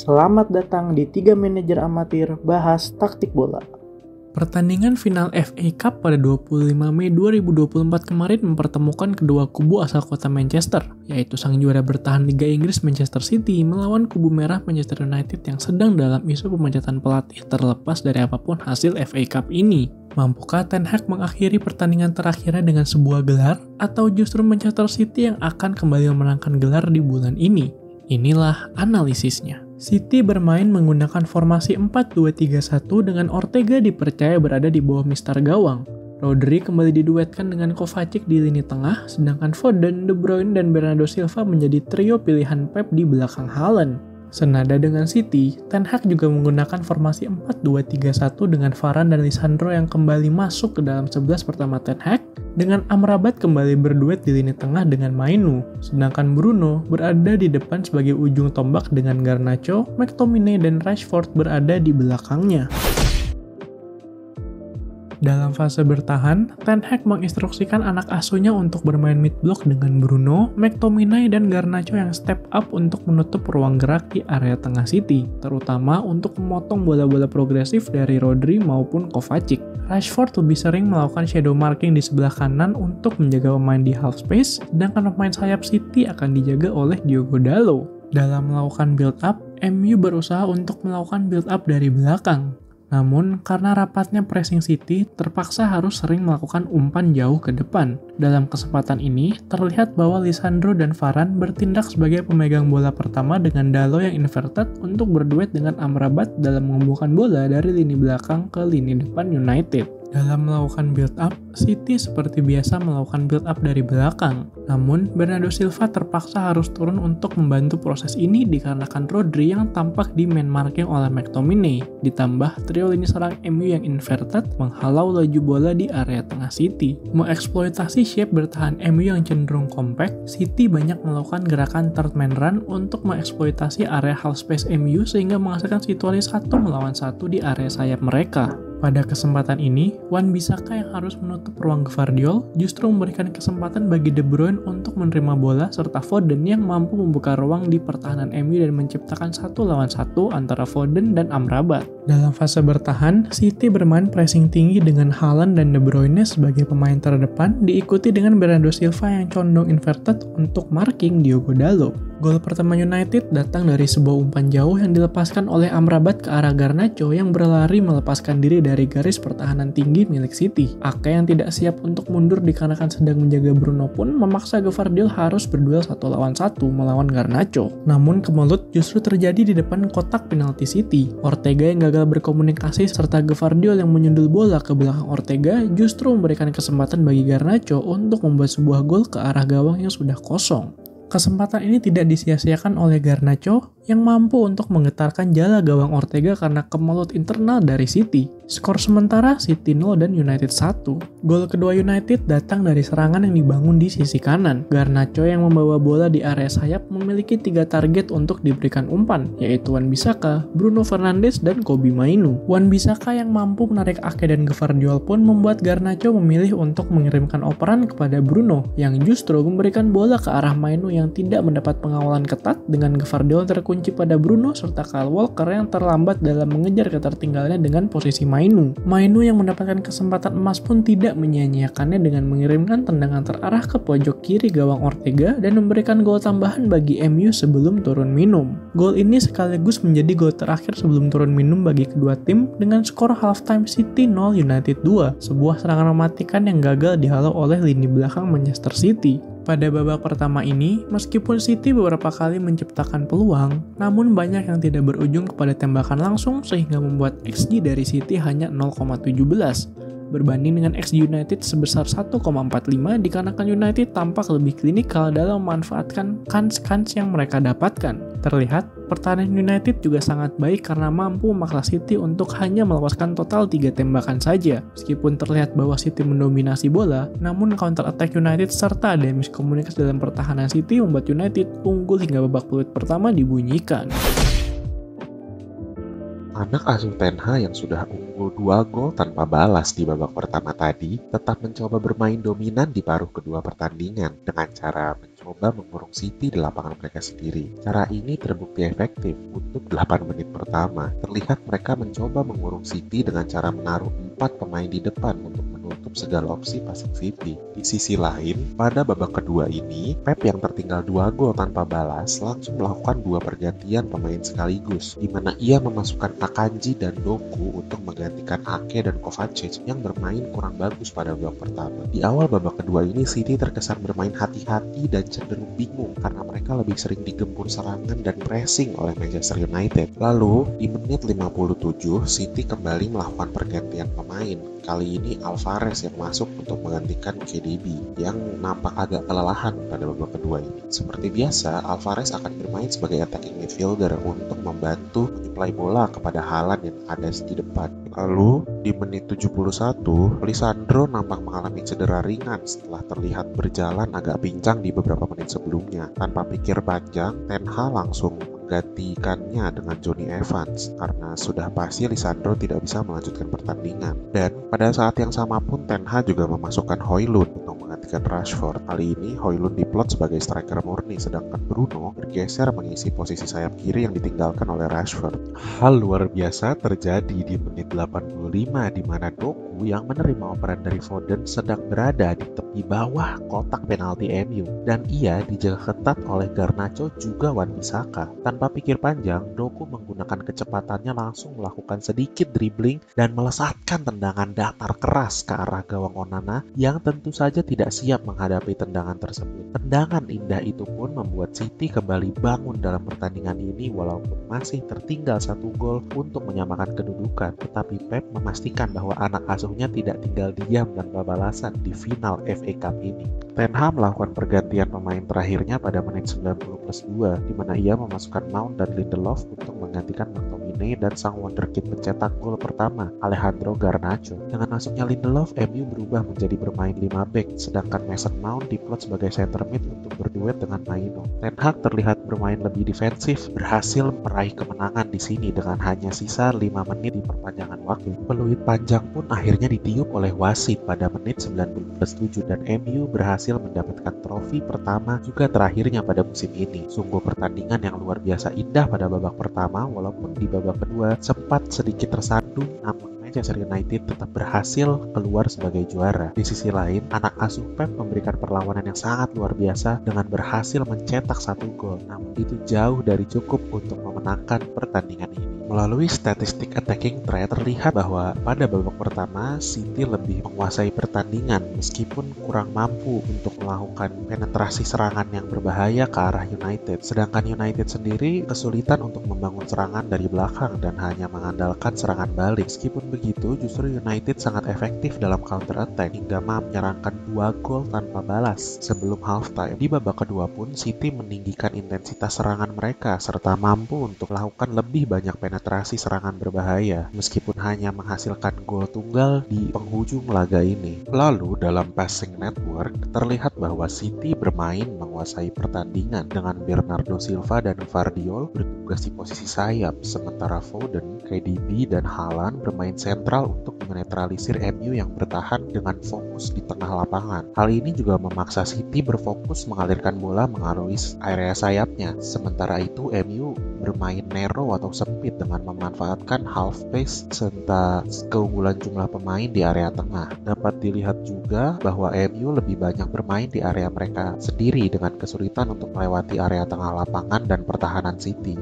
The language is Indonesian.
Selamat datang di 3 Manajer Amatir Bahas Taktik Bola. Pertandingan final FA Cup pada 25 Mei 2024 kemarin mempertemukan kedua kubu asal kota Manchester, yaitu sang juara bertahan Liga Inggris Manchester City melawan kubu merah Manchester United yang sedang dalam isu pemecatan pelatih terlepas dari apapun hasil FA Cup ini. Mampukah Ten Hag mengakhiri pertandingan terakhirnya dengan sebuah gelar, atau justru Manchester City yang akan kembali memenangkan gelar di bulan ini? Inilah analisisnya. City bermain menggunakan formasi 4-2-3-1 dengan Ortega dipercaya berada di bawah mistar gawang. Rodri kembali diduetkan dengan Kovacic di lini tengah, sedangkan Foden, De Bruyne, dan Bernardo Silva menjadi trio pilihan Pep di belakang Haaland. Senada dengan City, Ten Hag juga menggunakan formasi 4-2-3-1 dengan Varane dan Lisandro yang kembali masuk ke dalam 11 pertama Ten Hag, dengan Amrabat kembali berduet di lini tengah dengan Mainu, sedangkan Bruno berada di depan sebagai ujung tombak dengan Garnacho, McTominay, dan Rashford berada di belakangnya. Dalam fase bertahan, Ten Hag menginstruksikan anak asuhnya untuk bermain mid block dengan Bruno, McTominay, dan Garnacho yang step up untuk menutup ruang gerak di area tengah City, terutama untuk memotong bola-bola progresif dari Rodri maupun Kovacic. Rashford lebih sering melakukan shadow marking di sebelah kanan untuk menjaga pemain di half space, sedangkan pemain sayap City akan dijaga oleh Diogo Dalot. Dalam melakukan build up, MU berusaha untuk melakukan build up dari belakang. Namun, karena rapatnya pressing City, terpaksa harus sering melakukan umpan jauh ke depan. Dalam kesempatan ini, terlihat bahwa Lisandro dan Varane bertindak sebagai pemegang bola pertama dengan Dalot yang inverted untuk berduet dengan Amrabat dalam menghubungkan bola dari lini belakang ke lini depan United. Dalam melakukan build up, City seperti biasa melakukan build up dari belakang. Namun, Bernardo Silva terpaksa harus turun untuk membantu proses ini dikarenakan Rodri yang tampak di man marking oleh McTominay. Ditambah trio lini serang MU yang inverted menghalau laju bola di area tengah City. Mengeksploitasi shape bertahan MU yang cenderung compact, City banyak melakukan gerakan third man run untuk mengeksploitasi area half space MU sehingga menghasilkan situasi 1 melawan 1 di area sayap mereka. Pada kesempatan ini, Wan-Bissaka yang harus menutup ruang Gvardiol justru memberikan kesempatan bagi De Bruyne untuk menerima bola serta Foden yang mampu membuka ruang di pertahanan MU dan menciptakan 1 lawan 1 antara Foden dan Amrabat. Dalam fase bertahan, City bermain pressing tinggi dengan Haaland dan De Bruyne sebagai pemain terdepan, diikuti dengan Bernardo Silva yang condong inverted untuk marking Diogo Dalot. Gol pertama United datang dari sebuah umpan jauh yang dilepaskan oleh Amrabat ke arah Garnacho yang berlari melepaskan diri dari garis pertahanan tinggi milik City. Ake yang tidak siap untuk mundur dikarenakan sedang menjaga Bruno pun memaksa Gvardiol harus berduel 1 lawan 1 melawan Garnacho. Namun kemelut justru terjadi di depan kotak penalti City. Ortega yang gagal berkomunikasi serta Gvardiol yang menyundul bola ke belakang Ortega justru memberikan kesempatan bagi Garnacho untuk membuat sebuah gol ke arah gawang yang sudah kosong. Kesempatan ini tidak disia-siakan oleh Garnacho yang mampu untuk menggetarkan jala gawang Ortega karena kemelut internal dari City. Skor sementara City 0 dan United 1. Gol kedua United datang dari serangan yang dibangun di sisi kanan. Garnacho yang membawa bola di area sayap memiliki 3 target untuk diberikan umpan, yaitu Wan-Bissaka, Bruno Fernandes, dan Kobbie Mainoo. Wan-Bissaka yang mampu menarik Ake dan Gvardiol pun membuat Garnacho memilih untuk mengirimkan operan kepada Bruno, yang justru memberikan bola ke arah Mainoo yang tidak mendapat pengawalan ketat dengan Gvardiol terkunci pada Bruno serta Kyle Walker yang terlambat dalam mengejar ketertinggalannya dengan posisi Mainoo. Mainoo yang mendapatkan kesempatan emas pun tidak menyia-nyiakannya dengan mengirimkan tendangan terarah ke pojok kiri gawang Ortega dan memberikan gol tambahan bagi MU sebelum turun minum. Gol ini sekaligus menjadi gol terakhir sebelum turun minum bagi kedua tim dengan skor halftime City 0 United 2, sebuah serangan mematikan yang gagal dihalau oleh lini belakang Manchester City. Pada babak pertama ini, meskipun City beberapa kali menciptakan peluang, namun banyak yang tidak berujung kepada tembakan langsung sehingga membuat XG dari City hanya 0,17. Berbanding dengan XG United sebesar 1,45 dikarenakan United tampak lebih klinikal dalam memanfaatkan kans-kans yang mereka dapatkan. Terlihat, pertahanan United juga sangat baik karena mampu memaksa City untuk hanya melepaskan total 3 tembakan saja. Meskipun terlihat bahwa City mendominasi bola, namun counter attack United serta ada miskomunikasi dalam pertahanan City membuat United unggul hingga babak peluit pertama dibunyikan. Anak asuh Ten Hag yang sudah unggul 2 gol tanpa balas di babak pertama tadi tetap mencoba bermain dominan di paruh kedua pertandingan dengan cara mencoba mengurung City di lapangan mereka sendiri. Cara ini terbukti efektif untuk 8 menit pertama. Terlihat mereka mencoba mengurung City dengan cara menaruh 4 pemain di depan untuk menutup segala opsi passing City. Di sisi lain, pada babak kedua ini, Pep yang tertinggal 2 gol tanpa balas langsung melakukan 2 pergantian pemain sekaligus, di mana ia memasukkan Akanji dan Doku untuk menggantikan Ake dan Kovacic yang bermain kurang bagus pada babak pertama. Di awal babak kedua ini, City terkesan bermain hati-hati dan cenderung bingung karena mereka lebih sering digempur serangan dan pressing oleh Manchester United. Lalu, di menit 57, City kembali melakukan pergantian pemain. Kali ini Alvarez yang masuk untuk menggantikan KDB yang nampak agak kelelahan pada babak kedua ini. Seperti biasa, Alvarez akan bermain sebagai attacking midfielder untuk membantu menyuplai bola kepada Haaland yang ada di depan. Lalu, di menit 71, Lisandro nampak mengalami cedera ringan setelah terlihat berjalan agak pincang di beberapa menit sebelumnya. Tanpa pikir panjang, Ten Hag langsung menggantikannya dengan Johnny Evans karena sudah pasti Lisandro tidak bisa melanjutkan pertandingan. Dan pada saat yang sama pun Ten Hag juga memasukkan Højlund untuk menggantikan Rashford. Kali ini Højlund diplot sebagai striker murni, sedangkan Bruno bergeser mengisi posisi sayap kiri yang ditinggalkan oleh Rashford. Hal luar biasa terjadi di menit 85 di mana Doku yang menerima operan dari Foden sedang berada di tepi bawah kotak penalti MU dan ia dijaga ketat oleh Garnacho juga Wan-Bissaka. Tanpa pikir panjang, Doku menggunakan kecepatannya langsung melakukan sedikit dribbling dan melesatkan tendangan datar keras ke arah gawang Onana yang tentu saja tidak siap menghadapi tendangan tersebut. Tendangan indah itu pun membuat City kembali bangun dalam pertandingan ini walaupun masih tertinggal 1 gol untuk menyamakan kedudukan. Tetapi Pep memastikan bahwa anak asuhnya tidak tinggal diam tanpa balasan di final FA Cup ini. Ten Hag melakukan pergantian pemain terakhirnya pada menit 90+2 di mana ia memasukkan Mount dan Lindelof untuk menggantikan McTominay dan sang wonderkid pencetak gol pertama, Alejandro Garnacho. Dengan masuknya Lindelof, MU berubah menjadi bermain 5 back, sedangkan Mason Mount diplot sebagai center mid untuk berduet dengan Maino. Ten Hag terlihat bermain lebih defensif, berhasil meraih kemenangan di sini dengan hanya sisa 5 menit di perpanjangan waktu. Peluit panjang pun akhirnya ditiup oleh wasit pada menit 90+7 dan MU berhasil mendapatkan trofi pertama juga terakhirnya pada musim ini. Sungguh pertandingan yang luar biasa indah pada babak pertama, walaupun di babak kedua sempat sedikit tersandung, namun Manchester United tetap berhasil keluar sebagai juara. Di sisi lain, anak asuh Pep memberikan perlawanan yang sangat luar biasa dengan berhasil mencetak 1 gol, namun itu jauh dari cukup untuk memenangkan pertandingan ini. Melalui statistik attacking trade terlihat bahwa pada babak pertama City lebih menguasai pertandingan meskipun kurang mampu untuk melakukan penetrasi serangan yang berbahaya ke arah United. Sedangkan United sendiri kesulitan untuk membangun serangan dari belakang dan hanya mengandalkan serangan balik. Meskipun begitu, justru United sangat efektif dalam counter attack hingga mampu menyerangkan 2 gol tanpa balas sebelum halftime. Di babak kedua pun City meninggikan intensitas serangan mereka serta mampu untuk melakukan lebih banyak penetrasi serangan berbahaya meskipun hanya menghasilkan gol tunggal di penghujung laga ini. Lalu dalam passing network terlihat bahwa City bermain menguasai pertandingan dengan Bernardo Silva dan Gvardiol bertugas di posisi sayap, sementara Foden, KDB dan Haaland bermain sentral untuk menetralisir MU yang bertahan dengan fokus di tengah lapangan. Hal ini juga memaksa City berfokus mengalirkan bola melalui area sayapnya. Sementara itu MU bermain narrow atau sempit dengan memanfaatkan half pace serta keunggulan jumlah pemain di area tengah. Dapat dilihat juga bahwa MU lebih banyak bermain di area mereka sendiri dengan kesulitan untuk melewati area tengah lapangan dan pertahanan City.